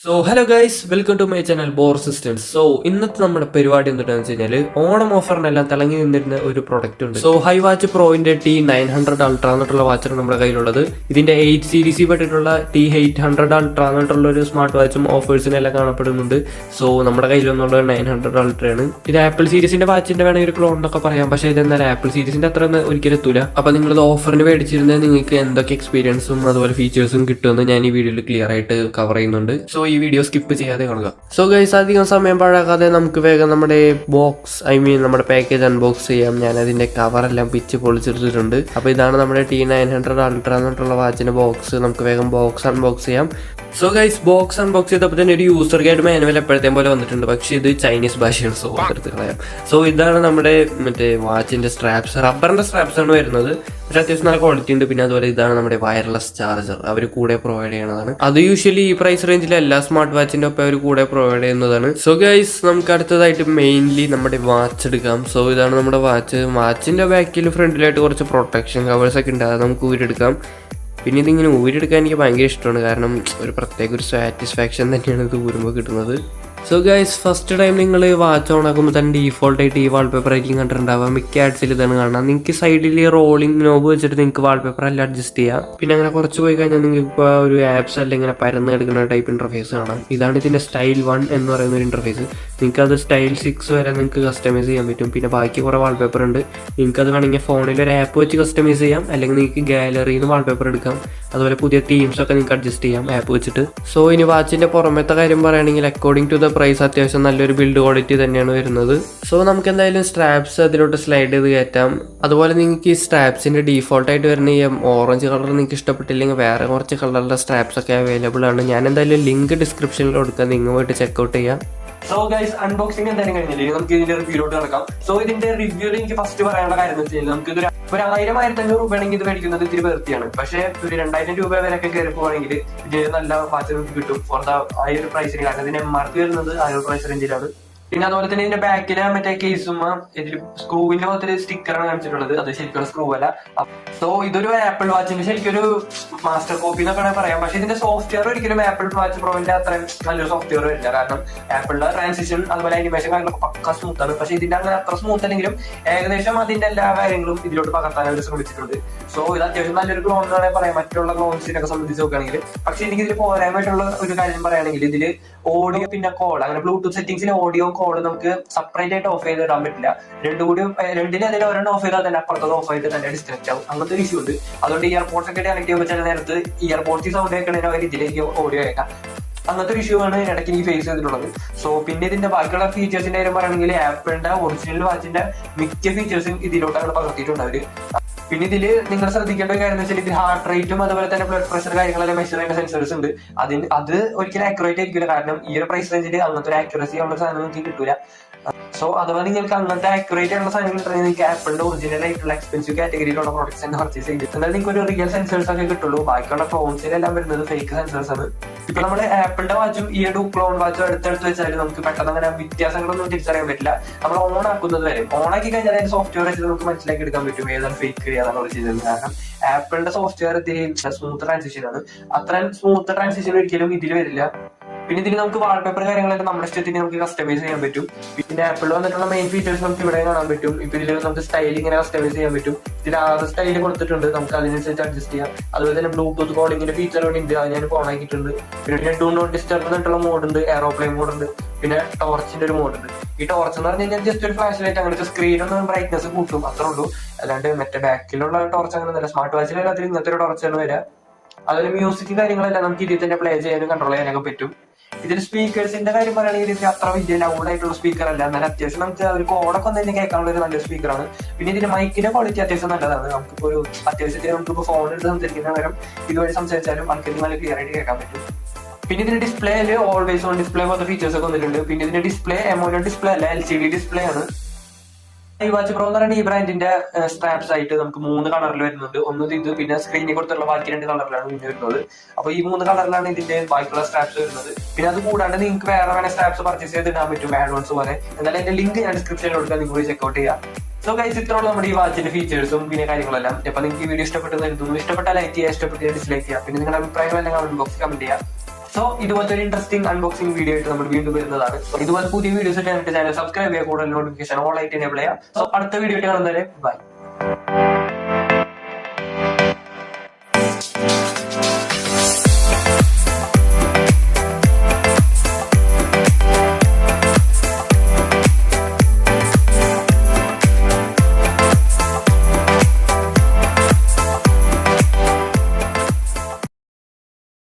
So hello guys, welcome to my channel bore systems. സോ ഇന്നത്തെ നമ്മുടെ പരിപാടി എന്താണെന്ന് വെച്ച് കഴിഞ്ഞാൽ ഓണം ഓഫറിനെല്ലാം തിളങ്ങി നിന്നിരുന്ന ഒരു പ്രൊഡക്റ്റ് ഉണ്ട്. സോ HiWatch Proന്റെ T900 അൾട്ര എന്നിട്ടുള്ള വാച്ചാണ് നമ്മുടെ കയ്യിലുള്ളത്. ഇതിന്റെ 8 സീരീസിൽ പെട്ടിട്ടുള്ള T800 അൾട്ര എന്നിട്ടുള്ള ഒരു സ്മാർട്ട് വാച്ചും ഓഫേഴ്സിനെല്ലാം കാണപ്പെടുന്നുണ്ട്. സോ നമ്മുടെ കയ്യിലൊന്നുള്ള 900 അൾട്രയാണ്. ഇത് ആപ്പിൾ സീരീസിന്റെ വാച്ചിന്റെ വേണമെങ്കിൽ ഒരു ക്ലോൺ എന്നൊക്കെ പറയാം, പക്ഷേ ഇതെന്നാൽ ആപ്പിൾ സീരീസിന്റെ അത്ര ഒരിക്കലും എത്തൂല. അപ്പൊ നിങ്ങളത് ഓഫറിന് മേടിച്ചിരുന്നത് നിങ്ങൾക്ക് എന്തൊക്കെ എക്സ്പീരിയൻസും അതുപോലെ ഫീച്ചേഴ്സും കിട്ടുമെന്ന് ഞാൻ ഈ വീഡിയോയിൽ ക്ലിയർ ആയിട്ട് കവർ ചെയ്യുന്നുണ്ട്. സോ ഈ വീഡിയോ സ്കിപ്പ് ചെയ്യാതെ കാണുക. സോ ഗൈസ്, അധികം സമയം പാഴാക്കാതെ നമുക്ക് വേഗം നമ്മുടെ നമ്മുടെ പാക്കേജ് അൺബോക്സ് ചെയ്യാം. ഞാൻ അതിന്റെ കവറെല്ലാം പിച്ച് പൊളിച്ചെടുത്തിട്ടുണ്ട്. അപ്പൊ ഇതാണ് നമ്മുടെ T900 അൾട്ര എന്നിട്ടുള്ള വാച്ചിന്റെ ബോക്സ്. നമുക്ക് വേഗം ബോക്സ് അൺബോക്സ് ചെയ്യാം. സോ ഗൈസ്, ബോക്സ് അൺബോക്സ് ചെയ്തപ്പോൾ തന്നെ ഒരു യൂസർ ഗൈഡ് മാനുവൽ എപ്പോഴത്തേം പോലെ വന്നിട്ടുണ്ട്, പക്ഷേ ഇത് ചൈനീസ് ഭാഷയാണ്. സോ എടുത്ത് കളയാം. സോ ഇതാണ് നമ്മുടെ വാച്ചിന്റെ സ്ട്രാപ്സ്, റബ്ബറിന്റെ സ്ട്രാപ്സ് ആണ് വരുന്നത്. പക്ഷെ അത്യാവശ്യം നല്ല ക്വാളിറ്റി ഉണ്ട്. പിന്നെ അതുപോലെ ഇതാണ് നമ്മുടെ വയർലെസ് ചാർജർ, അവർ കൂടെ പ്രൊവൈഡ് ചെയ്യണതാണ്. അത് യൂഷ്വലി ഈ പ്രൈസ് റേഞ്ചിൽ എല്ലാ സ്മാർട്ട് വാച്ചിന്റെ ഒപ്പം അവർ കൂടെ പ്രൊവൈഡ് ചെയ്യുന്നതാണ്. സോ ഗൈസ്, നമുക്ക് അടുത്തതായിട്ട് മെയിൻലി നമ്മുടെ വാച്ച് എടുക്കാം. സോ ഇതാണ് നമ്മുടെ വാച്ച്. വാച്ചിന്റെ ബാക്കിൽ ഫ്രണ്ടിലായിട്ട് കുറച്ച് പ്രൊട്ടക്ഷൻ കവേഴ്സ് ഒക്കെ ഉണ്ട്, അത് നമുക്ക് ഊരെടുക്കാം. പിന്നെ ഇതിങ്ങനെ ഊരെടുക്കാൻ എനിക്ക് ഭയങ്കര ഇഷ്ടമാണ്, കാരണം ഒരു പ്രത്യേക ഒരു സാറ്റിസ്ഫാക്ഷൻ തന്നെയാണ് ഇത് ഊരുമ്പോൾ കിട്ടുന്നത്. സോ ഗൈസ്, ഫസ്റ്റ് ടൈം നിങ്ങൾ വാച്ച് ഓൺ ആക്കുമ്പോൾ തന്നെ ഡീഫോൾട്ടായിട്ട് ഈ വാൾപേപ്പർ ആയിരിക്കും കണ്ടിട്ടുണ്ടാവുക. മിക്ക ആഡ്സിൽ ഇതാണ് കാണാം. നിങ്ങൾക്ക് സൈഡിൽ റോളിംഗ് നോബ് വെച്ചിട്ട് നിങ്ങൾക്ക് വാൾപേപ്പർ എല്ലാം അഡ്ജസ്റ്റ് ചെയ്യാം. പിന്നെ അങ്ങനെ കുറച്ച് പോയി കഴിഞ്ഞാൽ നിങ്ങൾക്ക് ഇപ്പോൾ ഒരു ആപ്സ് അല്ലെങ്കിൽ ഇങ്ങനെ പരന്ന് എടുക്കുന്ന ടൈപ്പ് ഇന്റർഫേസ് കാണാം. ഇതാണ് ഇതിൻ്റെ സ്റ്റൈൽ 1 എന്ന് പറയുന്ന ഒരു ഇന്റർഫേസ്. നിങ്ങൾക്ക് അത് സ്റ്റൈൽ 6 വരെ നിങ്ങൾക്ക് കസ്റ്റമൈസ് ചെയ്യാൻ പറ്റും. പിന്നെ ബാക്കി കുറേ വാൾപേപ്പർ ഉണ്ട്. നിങ്ങൾക്ക് അത് വേണമെങ്കിൽ ഫോണിൽ ഒരു ആപ്പ് വെച്ച് കസ്റ്റമൈസ് ചെയ്യാം, അല്ലെങ്കിൽ നിങ്ങൾക്ക് ഗാലറിയിൽ നിന്ന് വാൾപേപ്പർ എടുക്കാം. അതുപോലെ പുതിയ തീംസ് ഒക്കെ നിങ്ങൾക്ക് അഡ്ജസ്റ്റ് ചെയ്യാം ആപ്പ് വെച്ചിട്ട്. സോ ഇനി വാച്ചിന്റെ പുറമത്തെ കാര്യം പറയുകയാണെങ്കിൽ അക്കോർഡിംഗ് ടു ദ പ്രൈസ് അത്യാവശ്യം നല്ലൊരു ബിൽഡ് ക്വാളിറ്റി തന്നെയാണ് വരുന്നത്. സോ നമുക്ക് എന്തായാലും സ്ട്രാപ്സ് അതിലോട്ട് സ്ലൈഡ് ചെയ്ത് കയറ്റാം. അതുപോലെ നിങ്ങൾക്ക് ഈ സ്ട്രാപ്സിന്റെ ഡീഫോൾട്ടായിട്ട് വരുന്ന ഈ ഓറഞ്ച് കളർ നിങ്ങൾക്ക് ഇഷ്ടപ്പെട്ടില്ലെങ്കിൽ വേറെ കുറച്ച് കളറിലെ സ്ട്രാപ്സ് ഒക്കെ അവൈലബിൾ ആണ്. ഞാൻ എന്തായാലും ലിങ്ക് ഡിസ്ക്രിപ്ഷനിൽ കൊടുക്കാം, നിങ്ങൾ പോയിട്ട് ചെക്കൗട്ട് ചെയ്യാം. സോ ഗൈസ്, അൺബോക്സിംഗ് എന്തായാലും കഴിഞ്ഞില്ലേ, നമുക്ക് ഇതിന്റെ റിവ്യൂലോട്ട് നടക്കാം. സോ ഇതിന്റെ റിവ്യൂല് എനിക്ക് ഫസ്റ്റ് പറയാനുള്ള കാര്യം എന്ന് വെച്ചാൽ നമുക്ക് ഒരു 1000-1500 രൂപയാണെങ്കിൽ ഇത് മേടിക്കുന്നത് ഇത്തിരി വൃത്തിയാണ്. പക്ഷേ ഒരു 2000 രൂപ വരെയൊക്കെ കയറി പോവാണെങ്കിൽ ഇത് നല്ല വാച്ച് നമുക്ക് കിട്ടും ഫോർ ദ ആ ഒരു പ്രൈസ് റേഞ്ച്. കാരണം ഇതിന്റെ MRP വരുന്നത് ആ ഒരു പ്രൈസ് റേഞ്ചിലാണ്. പിന്നെ അതുപോലെ തന്നെ ഇതിന്റെ ബാക്കിലെ മറ്റേ കേസും ഇതിൽ സ്ക്രൂവിന്റെ പോലത്തെ സ്റ്റിക്കറാണ് കാണിച്ചിട്ടുള്ളത്, അത് ശരിക്കും സ്ക്രൂ അല്ല. സോ ഇതൊരു ആപ്പിൾ വാച്ചിന്റെ ശരിക്കും ഒരു മാസ്റ്റർ കോപ്പി എന്നൊക്കെ പറയാം. പക്ഷെ ഇതിന്റെ സോഫ്റ്റ്വെയർ ഒരിക്കലും ആപ്പിൾ വാച്ച് പ്രോന്റെ അത്രയും നല്ലൊരു സോഫ്റ്റ്വെയർ വരില്ല. കാരണം ആപ്പിളിന്റെ ട്രാൻസിഷൻ അതുപോലെ അനിമേഷൻ കാര്യങ്ങളൊക്കെ പക്ക സ്മൂത്താണ്. പക്ഷെ ഇതിന്റെ അങ്ങനെ അത്ര സ്മൂത്ത് അല്ലെങ്കിലും ഏകദേശം അതിന്റെ എല്ലാ കാര്യങ്ങളും ഇതിലോട്ട് പകർത്താൻ അവർ ശ്രമിച്ചിട്ടുണ്ട്. സോ ഇത് അത്യാവശ്യം നല്ലൊരു ക്ലോൺ എന്നാണ് പറയാം മറ്റുള്ള ക്ലോൺസിനൊക്കെ സംബന്ധിച്ച് നോക്കുകയാണെങ്കിൽ. പക്ഷെ എനിക്ക് ഇതിൽ പോരായ്മയായിട്ടുള്ള ഒരു കാര്യം പറയുകയാണെങ്കിൽ ഇതില് ഓഡിയോ പിന്നെ കോൾ, അങ്ങനെ ബ്ലൂടൂത്ത് സെറ്റിംഗ്സിൽ ഓഡിയോ കോള് നമുക്ക് സെപ്പറേറ്റ് ആയിട്ട് ഓഫ് ചെയ്ത് ഇടാൻ പറ്റില്ല. രണ്ടിനും അതിൽ ഒരെണ്ണം ഓഫ് ചെയ്താൽ തന്നെ അപ്പുറത്തത് ഓഫ് ആയിട്ട് തന്നെ ഡിസ്കണക്ട് ആവും. അങ്ങനത്തെ ഒരു ഇഷ്യൂ ഉണ്ട്. അതുകൊണ്ട് ഇയർപോർട്സ് ഒക്കെ കണക്ട് ചെയ്യുമ്പോൾ ചില നേരത്ത് ഇയർപോർട്സ് സൗണ്ട് കേൾക്കണേനോ അവർ ഇതിലേക്ക് ഓഡിയോ കേൾക്കാം. അങ്ങനത്തെ ഒരു ഇഷ്യൂ ആണ് ഇടയ്ക്ക് എനിക്ക് ഫേസ് ചെയ്തിട്ടുള്ളത്. സോ പിന്നെ ഇതിന്റെ ബാക്കിയുള്ള ഫീച്ചേഴ്സിന്റെ കാര്യം പറയുകയാണെങ്കിൽ ആപ്പിളിന്റെ ഒറിജിനൽ വാച്ചിന്റെ മിക്ക ഫീച്ചേഴ്സും ഇതിലോട്ടാണ് പകർത്തിയിട്ടുണ്ട് അവര്. പിന്നെ ഇതില് നിങ്ങൾ ശ്രദ്ധിക്കേണ്ട ഒരു കാര്യം എന്ന് വെച്ചാൽ ഇതിൽ ഹാർട്ട് റേറ്റും അതുപോലെ തന്നെ ബ്ലഡ് പ്രഷർ കാര്യങ്ങളെല്ലാം മെഷർ ചെയ്യുന്ന സെൻസേഴ്സ് ഉണ്ട്. അത് ഒരിക്കലും ആക്യുറേറ്റ് ആയിരിക്കില്ല, കാരണം ഈ ഒരു പ്രൈസ് റേഞ്ചിൽ അങ്ങനത്തെ ഒരു ആക്യുറസി ഉള്ള സാധനം നിങ്ങൾക്ക് കിട്ടൂല. സോ അഥവാ നിങ്ങൾക്ക് അങ്ങനത്തെ ആക്യുറേറ്റ് ആയിട്ടുള്ള സാധനങ്ങൾ കിട്ടുന്നത് നിങ്ങൾക്ക് ആപ്പിളിന്റെ ഒറിജിനൽ ആയിട്ടുള്ള എക്സ്പെൻസീവ് കാറ്റഗറിയിലുള്ള പ്രോഡക്ട്സ് തന്നെ പർച്ചേസ് ചെയ്തിട്ട് എന്നാൽ നിങ്ങൾക്ക് ഒരു റിയൽ സെൻസേഴ്സ് ഒക്കെ കിട്ടുള്ളൂ. ബാക്കിയുള്ള ഫോൺസിലെല്ലാം വരുന്നത് ഫേക്ക് സെൻസേഴ്സ് ആണ്. ഇപ്പൊ നമ്മുടെ ആപ്പിളിന്റെ വാച്ചും ഈ ഒരു ക്ലോൺ വാച്ചും അടുത്തടുത്ത് വെച്ചാൽ നമുക്ക് പെട്ടെന്ന് അങ്ങനെ വ്യത്യാസങ്ങളൊന്നും തിരിച്ചറിയാൻ പറ്റില്ല. നമ്മൾ ഓൺ ആക്കുന്നത് വരെ, ഓൺ ആക്കി കഴിഞ്ഞാൽ അതിന്റെ സോഫ്റ്റ്വെയർ വെച്ച് നമുക്ക് മനസ്സിലാക്കി എടുക്കാൻ പറ്റും ഏതാണ് ഫേക്ക് ഏതാണ് ഒറിജിനൽ. കാരണം ആപ്പിളിന്റെ സോഫ്റ്റ്വെയർ ഇതിൽ സ്മൂത്ത് ട്രാൻസിഷൻ ആണ്. അത്രയും സ്മൂത്ത് ട്രാൻസിഷൻ ഒരിക്കലും ഇതിൽ വരില്ല. പിന്നെ ഇതിന് നമുക്ക് വാൾപേപ്പർ കാര്യങ്ങളൊക്കെ നമ്മുടെ ഇഷ്ടത്തിന് നമുക്ക് കസ്റ്റമൈസ് ചെയ്യാൻ പറ്റും. പിന്നെ ആപ്പിളിൽ വന്നിട്ടുള്ള മെയിൻ ഫീച്ചേഴ്സ് നമുക്ക് ഇവിടെ കാണാൻ പറ്റും. ഇപ്പൊ ഇതിൽ നമുക്ക് സ്റ്റൈൽ ഇങ്ങനെ കസ്റ്റമൈസ് ചെയ്യാൻ പറ്റും. ഇതിൽ 6 സ്റ്റൈൽ കൊടുത്തിട്ടുണ്ട്, നമുക്ക് അതിനനുസരിച്ച് അഡ്ജസ്റ്റ് ചെയ്യാം. അതുപോലെ തന്നെ ബ്ലൂടൂത്ത് കോളിംഗിന്റെ ഫീച്ചർ കൂടി ഉണ്ട്, അത് ഞാൻ ഓൺ ആക്കിയിട്ടുണ്ട്. പിന്നെ ഡു നോട്ട് ഡിസ്റ്റർബ് എന്നിട്ടുള്ള മോഡ് ഉണ്ട്, എയറോപ്ലെയിൻ മോഡ് ഉണ്ട്, പിന്നെ ടോർച്ചിന്റെ ഒരു മോഡ് ഉണ്ട്. ഈ ടോർച്ച് എന്ന് പറഞ്ഞു കഴിഞ്ഞാൽ ജസ്റ്റ് ഒരു ഫ്ലാഷ് ലൈറ്റ്, അങ്ങനത്തെ സ്ക്രീനൊന്നും ബ്രൈറ്റ്നസ് കൂട്ടും, അത്രേ ഉള്ളൂ. അല്ലാണ്ട് മറ്റേ ബാക്കിലുള്ള ടോർച്ച് അങ്ങനെ നല്ല സ്മാർട്ട് വാച്ചിൽ അതിൽ ഇങ്ങനത്തെ ഒരു ടോർച്ചാണ് വരിക. അതുപോലെ മ്യൂസിക് കാര്യങ്ങളെല്ലാം നമുക്ക് ഇതിൽ തന്നെ പ്ലേ ചെയ്യാനും കൺട്രോൾ ചെയ്യാനൊക്കെ പറ്റും. ഇതിൽ സ്പീക്കേഴ്സിന്റെ കാര്യം പറയുകയാണെങ്കിൽ ഇതിൽ അത്ര വലിയ ലൗഡ് ആയിട്ടുള്ള സ്പീക്കർ അല്ല, എന്നാൽ അത്യാവശ്യം നമുക്ക് ഒരു കോഡൊക്കെ ഒന്ന് തന്നെ കേൾക്കാനുള്ള ഒരു നല്ലൊരു സ്പീക്കറാണ്. പിന്നെ ഇതിന്റെ മൈക്കിന്റെ ക്വാളിറ്റി അത്യാവശ്യം നല്ലതാണ്. നമുക്കിപ്പോ ഒരു അത്യാവശ്യത്തിന് നമുക്കിപ്പോ ഫോൺ എടുത്ത് സംസാരിക്കുന്ന നേരം ഇതുവഴി സംസാരിച്ചാലും നമുക്ക് നല്ല ക്ലിയർ ആയിട്ട് കേൾക്കാൻ പറ്റും. പിന്നെ ഇതിന്റെ ഡിസ്പ്ലേയിൽ ഓൾവേസ് ഓൺ ഡിസ്പ്ലേ പോലത്തെ ഫീച്ചേഴ്സ് ഒക്കെ വന്നിട്ടുണ്ട്. പിന്നെ ഇതിന്റെ ഡിസ്പ്ലേ AMOLED ഡിസ്പ്ലേ അല്ല, LCD ഡിസ്പ്ലേ ആണ്. HiWatch Pro എന്ന് പറയുന്ന ഈ ബ്രാൻഡിന്റെ സ്ട്രാപ്സ് ആയിട്ട് നമുക്ക് 3 കളറിൽ വരുന്നുണ്ട്. ഒന്ന് ഇത്, പിന്നെ സ്ക്രീനിൽ കൊടുത്തുള്ള ബാക്കി 2 കളറിലാണ് പിന്നെ വരുന്നത്. അപ്പൊ ഈ 3 കളറിലാണ് ഇതിന്റെ ബാക്കിയുള്ള സ്ട്രാപ്സ് വരുന്നത്. പിന്നെ അത് കൂടാണ്ട് നിങ്ങൾക്ക് വേറെ വേറെ സ്ട്രാപ്സ് പർച്ചേസ് ചെയ്ത് ഇടാൻ പറ്റും ആഡ്വാൻസ് പോലെ. എന്നാലും എന്റെ ലിങ്ക് ഞാൻ ഡിസ്ക്രിപ്ഷനിൽ കൊടുക്കാൻ നിങ്ങൾ ചെക്ക്ഔട്ട് ചെയ്യാം. സോ ഗൈസ്, ഇത്രയുള്ള നമ്മുടെ ഈ വാച്ചിന്റെ ഫീച്ചേഴ്സും പിന്നെ കാര്യങ്ങളെല്ലാം. അപ്പൊ നിങ്ങൾക്ക് ഈ വീഡിയോ ഇഷ്ടപ്പെട്ടത് ഇഷ്ടപ്പെട്ടാൽ ലൈക്ക് ചെയ്യുക, ഇഷ്ടപ്പെട്ടാൽ ഡിസ്ലൈക്ക് ചെയ്യുക. പിന്നെ നിങ്ങളുടെ അഭിപ്രായങ്ങളെല്ലാം കമന്റ് ബോക്സിൽ കമന്റ് ചെയ്യുക. സോ ഇതുപോലത്തെ ഒരു ഇൻട്രസ്റ്റിംഗ് അൺബോക്സിംഗ് വീഡിയോ ആയിട്ട് നമ്മൾ വീണ്ടും വരുന്നതാണ്. ഇതുപോലെ പുതിയ വീഡിയോസ് ആയിട്ട് ചാനൽ സബ്സ്ക്രൈബ് ചെയ്യുക, കൂടുതൽ നോട്ടിഫിക്കേഷൻ ഓൾ ആയിട്ട് എനേബിൾ ചെയ്യുക. സോ അടുത്ത വീഡിയോ ആയിട്ട് കാണുന്നവരെ ബൈ.